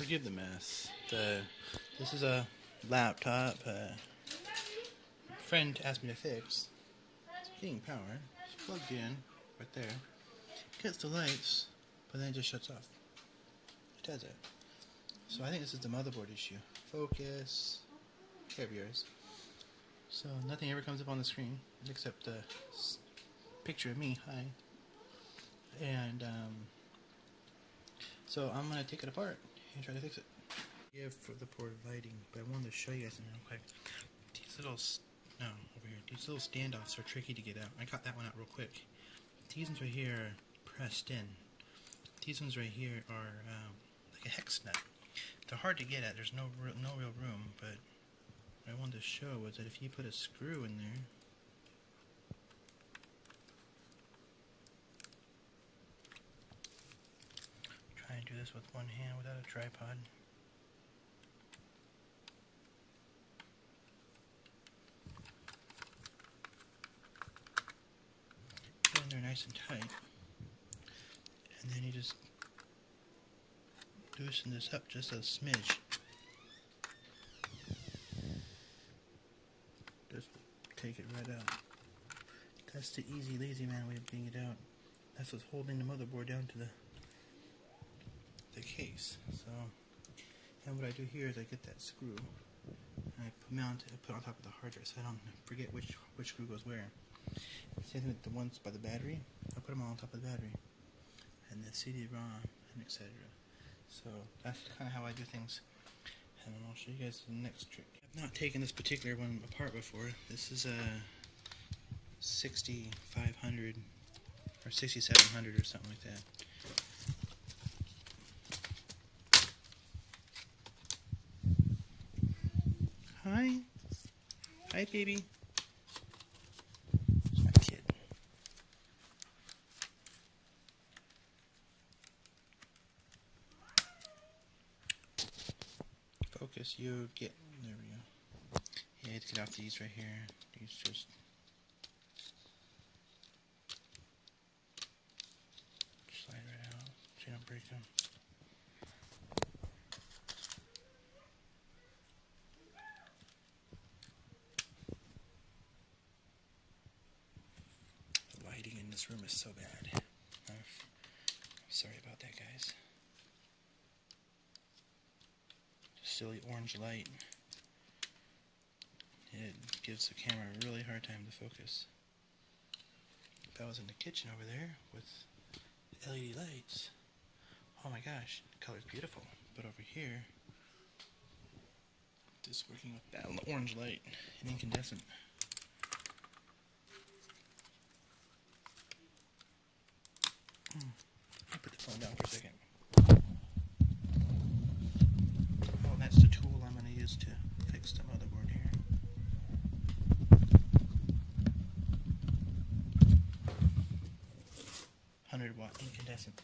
Forgive the mess. This is a laptop a friend asked me to fix. It's getting power. It's plugged in right there. It gets the lights, but then it just shuts off. It does it. So I think this is the motherboard issue. Focus, care of yours. So nothing ever comes up on the screen except the picture of me. Hi. And so I'm gonna take it apart and try to fix it. Yeah, for the poor lighting, but I wanted to show you guys something real quick. These little, over here. These little standoffs are tricky to get out. I got that one out real quick. These ones right here are pressed in. These ones right here are like a hex nut. They're hard to get at. There's no real room, but what I wanted to show was that if you put a screw in there, try and do this with one hand without a tripod. Get in there nice and tight, and then you just loosen this up just a smidge. Just take it right out. That's the easy, lazy man way of getting it out. That's what's holding the motherboard down to the case. So, and what I do here is I get that screw and I put it on top of the hard drive so I don't forget which screw goes where. Same thing with the ones by the battery. I put them all on top of the battery and the CD-ROM and etc. So that's kind of how I do things, and I'll show you guys the next trick. I've not taken this particular one apart before. This is a 6500 or 6700 or something like that. Hi. Hi, baby. It's my kid. Focus, you get, there we go. Yeah, you have to get off these right here. These just slide right out so you don't break them. The lighting in this room is so bad. I'm sorry about that, guys. Silly orange light. It gives the camera a really hard time to focus. If I was in the kitchen over there with LED lights, oh my gosh, the color's beautiful. But over here, just working with that orange light and incandescent. I'll put the phone down for a second. Oh, that's the tool I'm going to use to fix the motherboard here. $100-watt incandescent.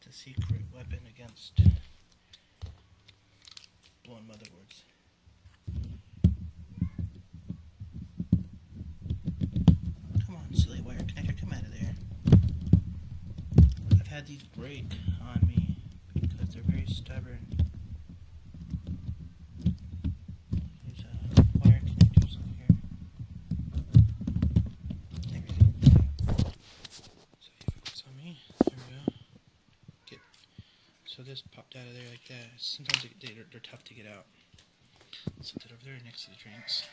It's a secret weapon against blown motherboards. Come on, silly wire connector, come out of there. I've had these break on me because they're very stubborn. There's wire connectors in here. There we go. So if you focus on me, there we go. So this popped out of there like that. Sometimes they're tough to get out. Set it over there next to the drinks.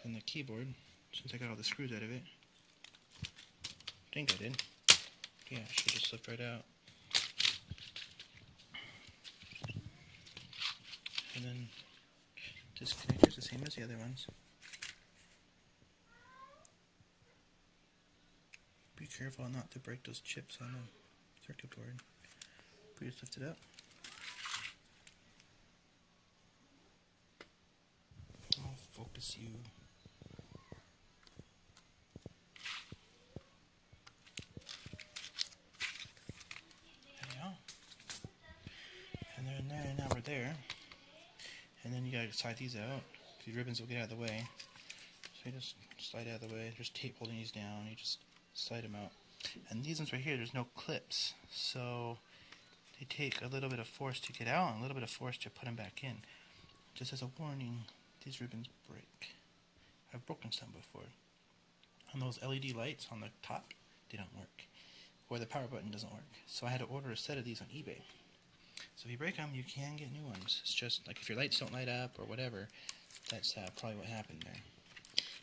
And the keyboard, since I got all the screws out of it, I think I did. Yeah, it should just slip right out. And then this connector is the same as the other ones. Be careful not to break those chips on the circuit board. We just lift it up. I'll focus you. There we go. And they're in there, and now we're there. And then you gotta slide these out. These ribbons will get out of the way. So you just slide out of the way. There's tape holding these down. You just slide them out. And these ones right here, there's no clips, so they take a little bit of force to get out and a little bit of force to put them back in. Just as a warning, these ribbons break. I've broken some before. And those LED lights on the top, they don't work. Or the power button doesn't work. So I had to order a set of these on eBay. So if you break them, you can get new ones. It's just like if your lights don't light up or whatever, that's probably what happened there.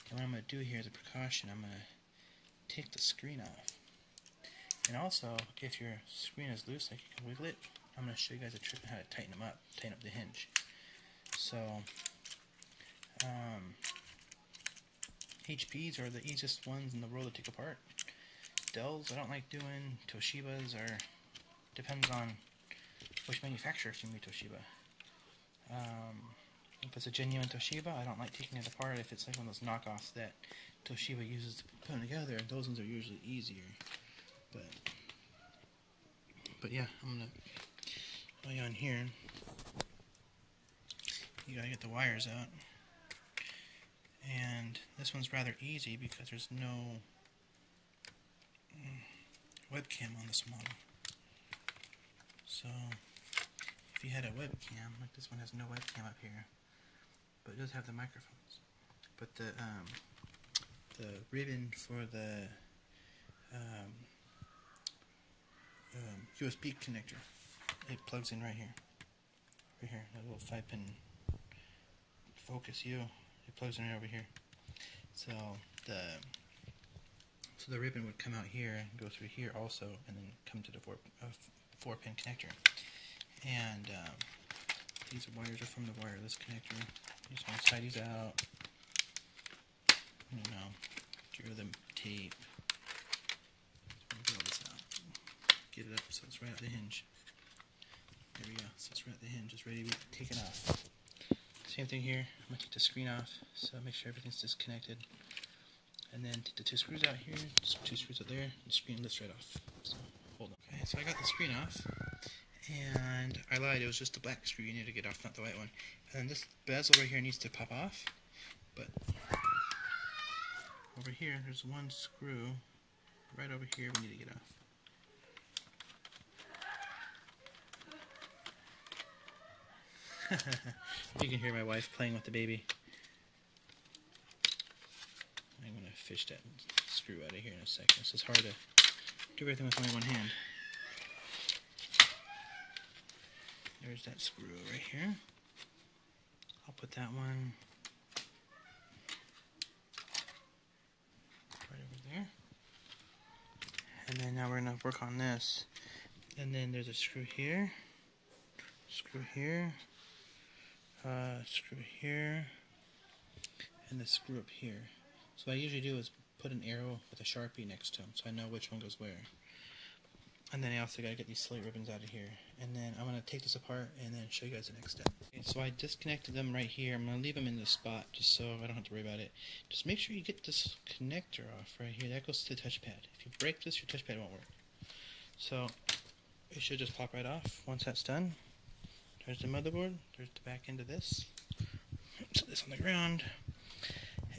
And what I'm going to do here as a precaution, I'm going to take the screen off. And also, if your screen is loose, like you can wiggle it, I'm going to show you guys a trick on how to tighten them up, tighten up the hinge. So, HPs are the easiest ones in the world to take apart. Dells I don't like doing. Toshibas are, depends on which manufacturer seems to be Toshiba. If it's a genuine Toshiba, I don't like taking it apart. If it's like one of those knockoffs that Toshiba uses to put them together, those ones are usually easier. But yeah, I'm gonna lay on here. You gotta get the wires out. And this one's rather easy because there's no webcam on this model. So if you had a webcam, like this one has no webcam up here, but it does have the microphones. But the ribbon for the USB connector, it plugs in right here. Over here, that little 5-pin focus U, it plugs in right over here. So the ribbon would come out here and go through here also, and then come to the 4-pin connector. And these wires are from the wireless connector. You just want to slide these out. You know, get rid of the tape. Get all this out. Get it up so it's right at the hinge. There we go. So it's right at the hinge. It's ready to be taken off. Same thing here. I'm going to take the screen off, so make sure everything's disconnected. And then take the 2 screws out here, 2 screws out there, and the screen lifts right off. So, hold on. Okay, so I got the screen off, and I lied, it was just the black screw you need to get off, not the white one. And this bezel right here needs to pop off, but over here, there's one screw right over here we need to get off. You can hear my wife playing with the baby. I'm going to fish that screw out of here in a second. It's just hard to do everything with only one hand. There's that screw right here. I'll put that one right over there. And then now we're going to work on this. And then there's a screw here, screw here, screw here, and the screw up here. So what I usually do is put an arrow with a Sharpie next to them so I know which one goes where. And then I also got to get these slate ribbons out of here. And then I'm going to take this apart and then show you guys the next step. Okay, so I disconnected them right here. I'm going to leave them in this spot just so I don't have to worry about it. Just make sure you get this connector off right here. That goes to the touchpad. If you break this, your touchpad won't work. So it should just pop right off once that's done. There's the motherboard. There's the back end of this. Set this on the ground.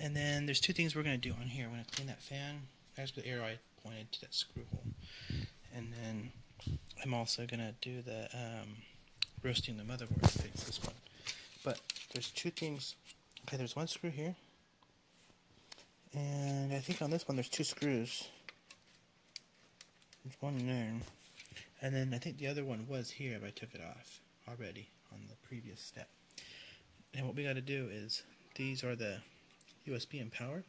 And then there's 2 things we're going to do on here. We're going to clean that fan. That's the arrow I pointed to that screw hole. And then I'm also going to do the roasting the motherboard to fix this one. But there's 2 things. Okay, there's 1 screw here. And I think on this one there's 2 screws. There's 1 in there. And then I think the other one was here, but I took it off already on the previous step. And what we got to do is, these are the USB and power,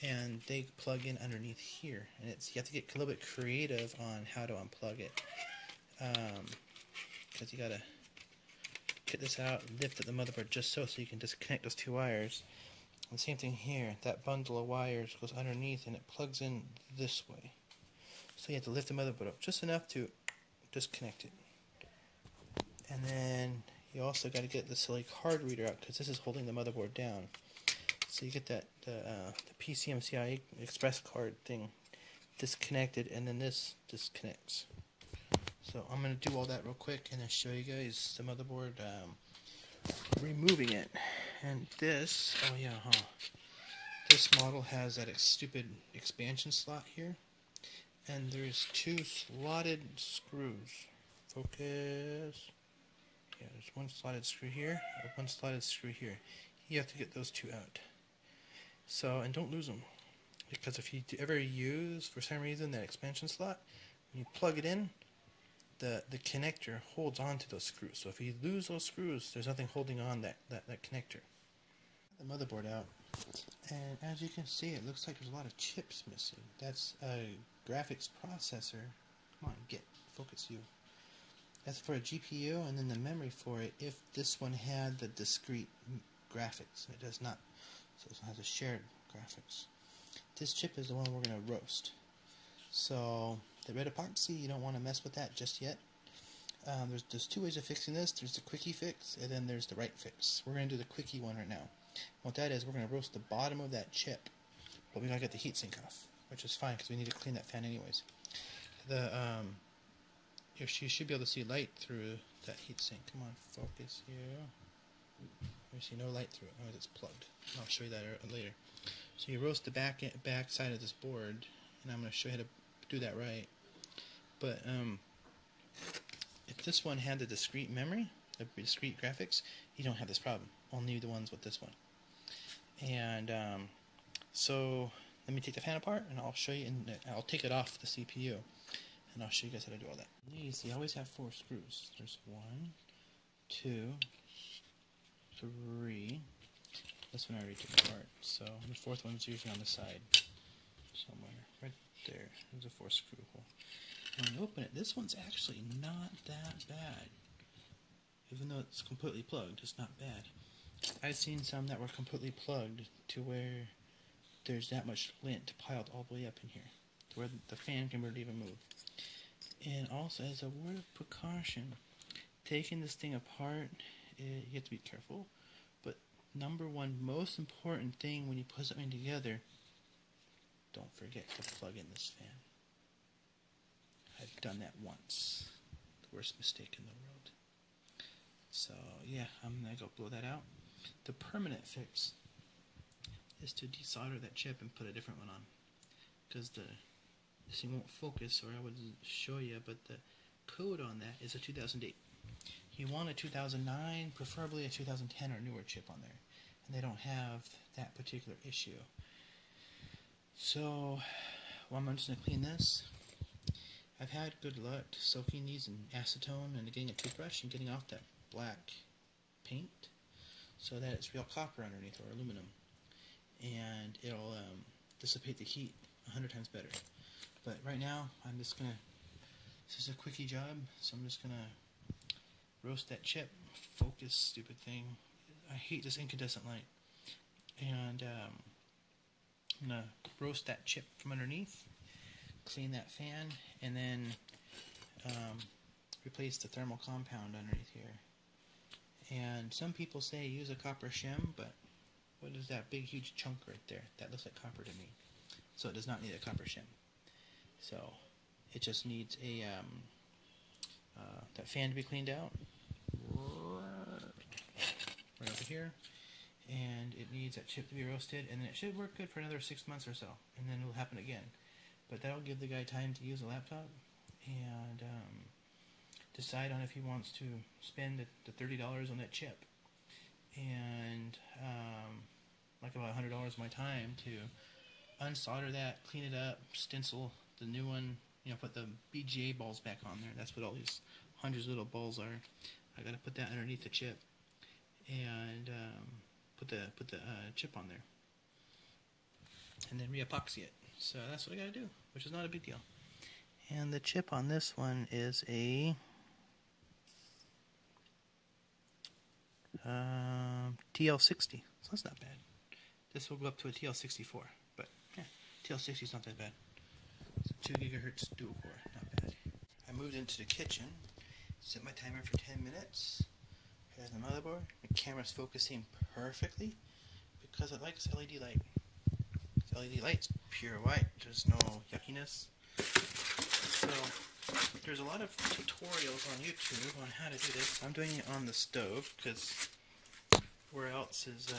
and they plug in underneath here, and it's, you have to get a little bit creative on how to unplug it, because you got to get this out, lift at the motherboard just so you can disconnect those 2 wires. And the same thing here, that bundle of wires goes underneath and it plugs in this way, so you have to lift the motherboard up just enough to disconnect it. And then you also got to get the silly card reader out, because this is holding the motherboard down. So you get that the PCMCI Express card thing disconnected, and then this disconnects. So I'm going to do all that real quick and then show you guys the motherboard removing it. And this, oh yeah, this model has that stupid expansion slot here. and there's 2 slotted screws. Focus. Yeah, there's 1 slotted screw here, and 1 slotted screw here. You have to get those 2 out. So, and don't lose them, because if you ever use, for some reason, that expansion slot, when you plug it in, the connector holds on to those screws. So if you lose those screws, there's nothing holding on that connector. The motherboard out, and as you can see, it looks like there's a lot of chips missing. That's a graphics processor. Come on, focus you. That's for a GPU, and then the memory for it, if this one had the discrete graphics. It does not, so it has a shared graphics. This chip is the one we're going to roast. So the red epoxy, you don't want to mess with that just yet. There's 2 ways of fixing this. There's the quickie fix, and then there's the right fix. We're going to do the quickie one right now. What that is, we're going to roast the bottom of that chip, but we got to get the heatsink off, which is fine because we need to clean that fan anyways. You should be able to see light through that heatsink. Come on, focus here. You see no light through it. Oh, it's plugged. I'll show you that later. So you roast the back side of this board, and I'm going to show you how to do that right. But if this one had the discrete memory, the discrete graphics, you don't have this problem. Only the ones with this one. And so let me take the fan apart, and I'll show you. And I'll take it off the CPU, and I'll show you guys how to do all that. These, you always have 4 screws. There's 1, 2, 3. This one I already took apart. So the 4th one's usually on the side somewhere, right there. There's a 4 screw hole. When you open it, this one's actually not that bad. Even though it's completely plugged, it's not bad. I've seen some that were completely plugged to where there's that much lint piled all the way up in here, to where the fan can barely even move. And also, as a word of precaution, taking this thing apart, you have to be careful. But number 1, most important thing when you put something together, don't forget to plug in this fan. I've done that once. The worst mistake in the world. So yeah, I'm going to go blow that out. The permanent fix is to desolder that chip and put a different one on. Because this thing won't focus, or I would show you, but the code on that is a 2008. You want a 2009, preferably a 2010 or newer chip on there. And they don't have that particular issue. So, well, I'm just going to clean this. I've had good luck soaking these in acetone and getting a toothbrush and getting off that black paint so that it's real copper underneath, or aluminum. And it'll dissipate the heat 100 times better. But right now, I'm just going to, this is a quickie job, so I'm just going to roast that chip. Focus, stupid thing. I hate this incandescent light. And I'm going to roast that chip from underneath, clean that fan, and then replace the thermal compound underneath here. And some people say use a copper shim, but what is that big huge chunk right there? That looks like copper to me. So it does not need a copper shim. So it just needs a that fan to be cleaned out right over here, and it needs that chip to be roasted, and then it should work good for another 6 months or so, and then it'll happen again. But that'll give the guy time to use a laptop and decide on if he wants to spend the $30 on that chip, and like about $100 of my time to unsolder that, clean it up, stencil the new one, you know, put the BGA balls back on there. That's what all these hundreds of little balls are. I gotta put that underneath the chip and put the chip on there, and then re-epoxy it. So that's what I gotta do, which is not a big deal. And the chip on this one is a TL60, so that's not bad. This will go up to a TL64, but yeah, TL60 is not that bad. It's a 2 gigahertz dual core, not bad. I moved into the kitchen, set my timer for 10 minutes. Here's the motherboard. The camera's focusing perfectly because it likes LED light. LED light's pure white. There's no yuckiness. So there's a lot of tutorials on YouTube on how to do this. I'm doing it on the stove because where else is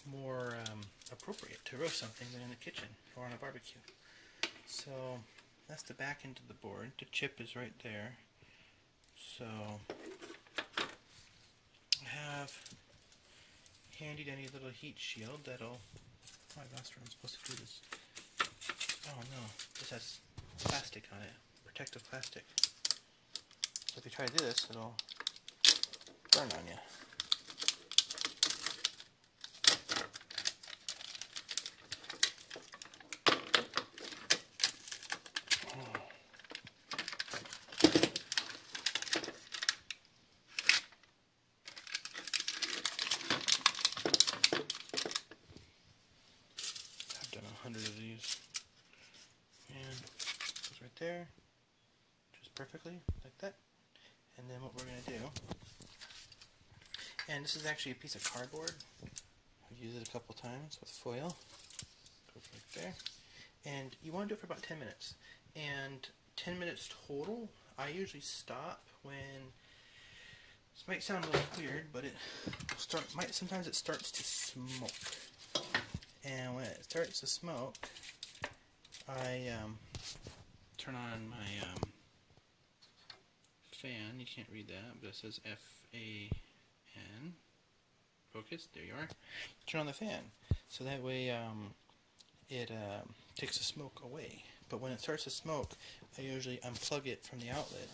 more appropriate to roast something than in the kitchen or on a barbecue. So that's the back end of the board. The chip is right there. So I have handy dandy little heat shield that'll. Oh, I lost where I'm supposed to do this. Oh no, this has plastic on it, protective plastic. So if you try to do this, it'll burn on you. I've done 100 of these. And it goes right there, just perfectly, like that. And then what we're going to do, and this is actually a piece of cardboard. I've used it a couple times with foil. Goes right there. And you want to do it for about 10 minutes. And 10 minutes total. I usually stop when, this might sound a little weird, but it sometimes it starts to smoke. And when it starts to smoke, I turn on my fan. You can't read that, but it says F-A-N. Focus, there you are. Turn on the fan. So that way it takes the smoke away. But when it starts to smoke, I usually unplug it from the outlet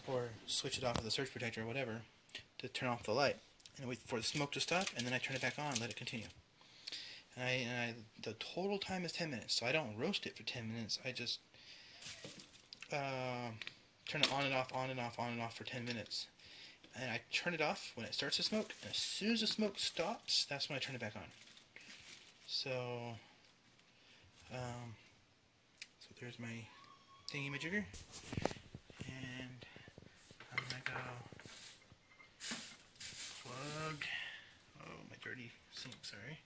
or switch it off with a surge protector or whatever to turn off the light and wait for the smoke to stop, and then I turn it back on and let it continue. And the total time is 10 minutes, so I don't roast it for 10 minutes. I just turn it on and off, on and off, on and off for 10 minutes. And I turn it off when it starts to smoke, and as soon as the smoke stops, that's when I turn it back on. So there's my thingy-majigger, and I'm gonna go plug, oh, my dirty sink, sorry,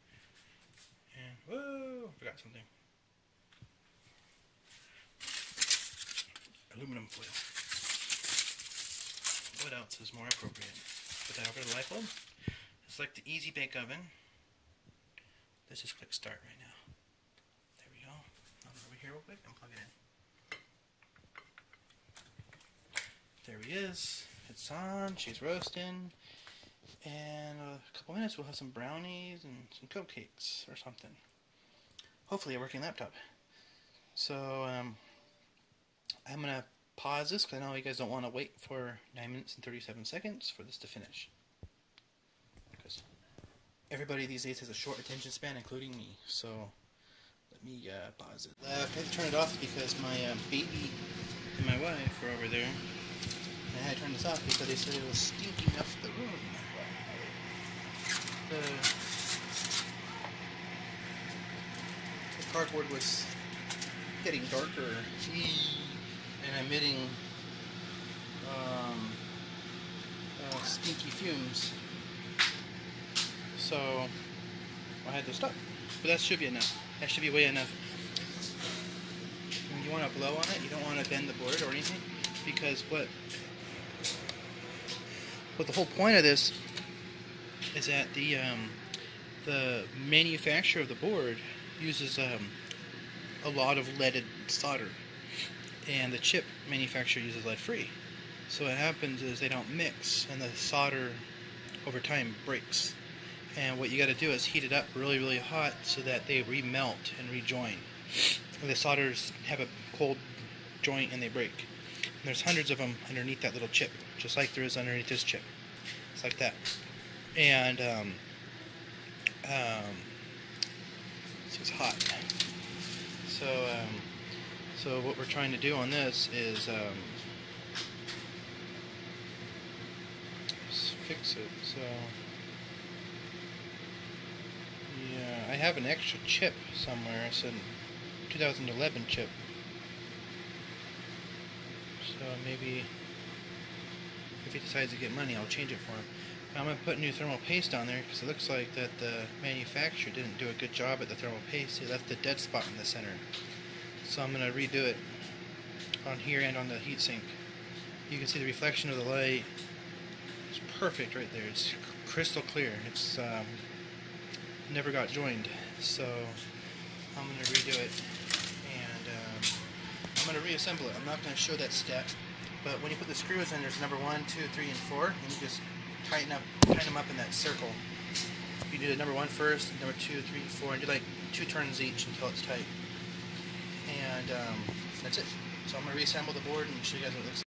and, whoa, forgot something, aluminum foil. What else is more appropriate? Put that over the light bulb. It's like the Easy Bake Oven. Let's just click start right now. There we go. I'll go over here real quick and plug it in. There he is. It's on. She's roasting. And a couple minutes we'll have some brownies and some cupcakes or something. Hopefully a working laptop. So I'm going to pause this because I know you guys don't want to wait for 9 minutes and 37 seconds for this to finish. Because everybody these days has a short attention span, including me. So let me pause it. I had to turn it off because my baby and my wife were over there. And I had to turn this off because they said it was stinking up the room. The cardboard was getting darker and emitting stinky fumes. So I had to stop. But that should be enough. That should be way enough. When you want to blow on it, you don't want to bend the board or anything, because what the whole point of this is that the manufacturer of the board uses a lot of leaded solder, and the chip manufacturer uses lead-free. So what happens is they don't mix, and the solder over time breaks. And what you got to do is heat it up really, really hot so that they remelt and rejoin. And the solders have a cold joint and they break. And there's hundreds of them underneath that little chip, just like there is underneath this chip. It's like that. And it's hot. So what we're trying to do on this is fix it. So yeah, I have an extra chip somewhere. It's a 2011 chip. So maybe if he decides to get money, I'll change it for him. I'm going to put new thermal paste on there because it looks like that the manufacturer didn't do a good job at the thermal paste. They left the dead spot in the center. So I'm going to redo it on here and on the heatsink. You can see the reflection of the light. It's perfect right there. It's crystal clear. It's never got joined. So I'm going to redo it and I'm going to reassemble it. I'm not going to show that step, but when you put the screws in, there's number 1, 2, 3, and 4, and you just tighten them up in that circle. You do the number 1 first, number 2, 3, 4, and do like 2 turns each until it's tight. And that's it. So I'm going to reassemble the board and show you guys what it looks like.